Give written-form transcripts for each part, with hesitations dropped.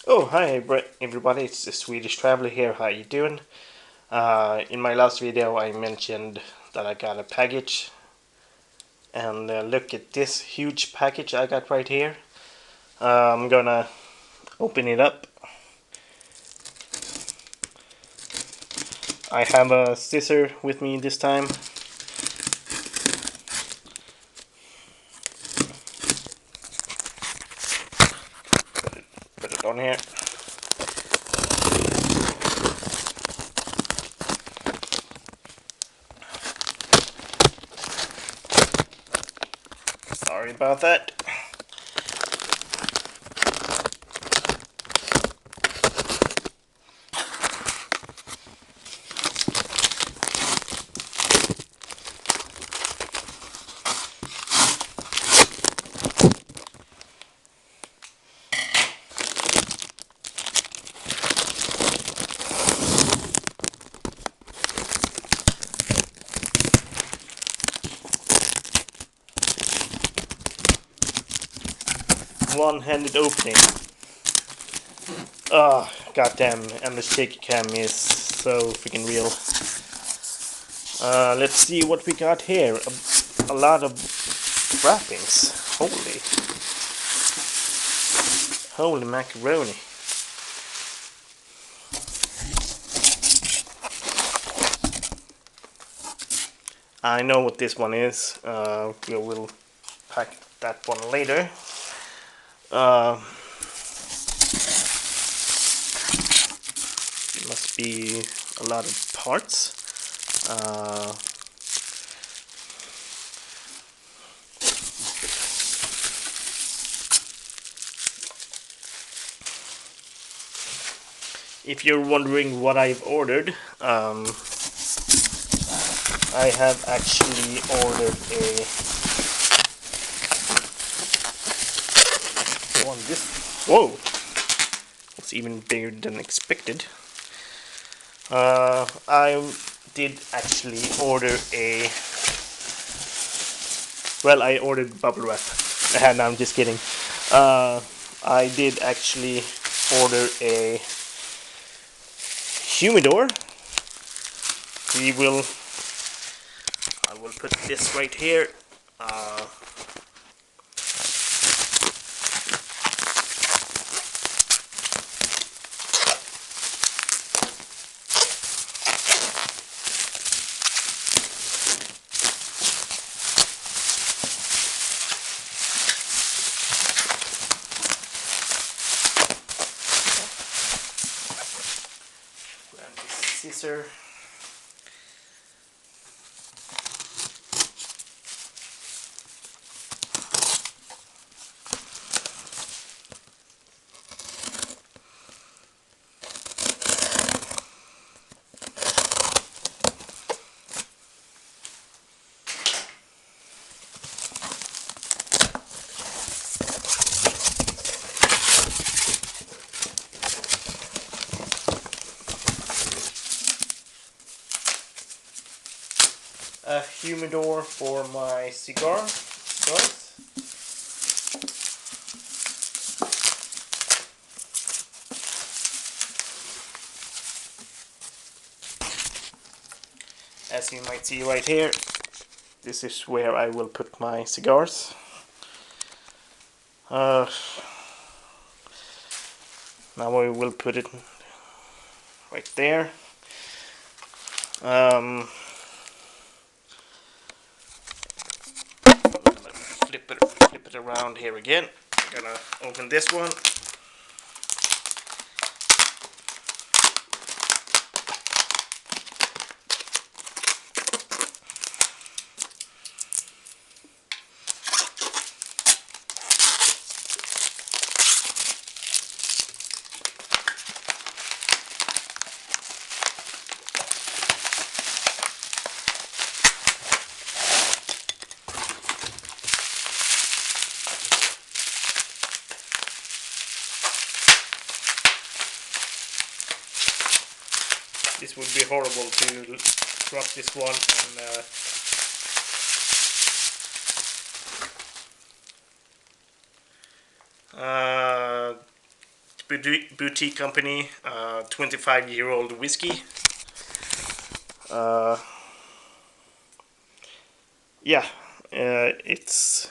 Oh, hi everybody, it's the Swedish Traveler here. How you doing? In my last video I mentioned that I got a package, and look at this huge package I got right here. I'm gonna open it up. I have a scissor with me this time. Put it on here. Sorry about that. One-handed opening. Ah, goddamn, and the shaky cam is so freaking real. Let's see what we got here. A lot of wrappings. Holy macaroni. I know what this one is. We will pack that one later. Must be a lot of parts. If you're wondering what I've ordered, I have actually ordered a one. Whoa! It's even bigger than expected. I did actually order a. Well, I ordered bubble wrap. And I'm just kidding. I did actually order a humidor. I will put this right here. Grab this scissor. A humidor for my cigars. As you might see right here, this is where I will put my cigars. Now I will put it right there. Flip it around here again. I'm gonna open this one. This would be horrible to drop this one and boutique company, 25-year-old whiskey. Uh, yeah, it's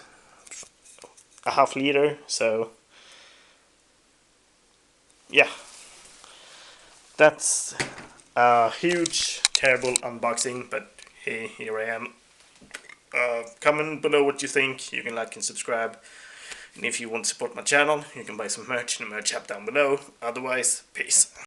a half liter, so yeah, that's a huge, terrible unboxing, but hey, here I am. Comment below what you think. You can like and subscribe. And if you want to support my channel, you can buy some merch in the merch app down below. Otherwise, peace.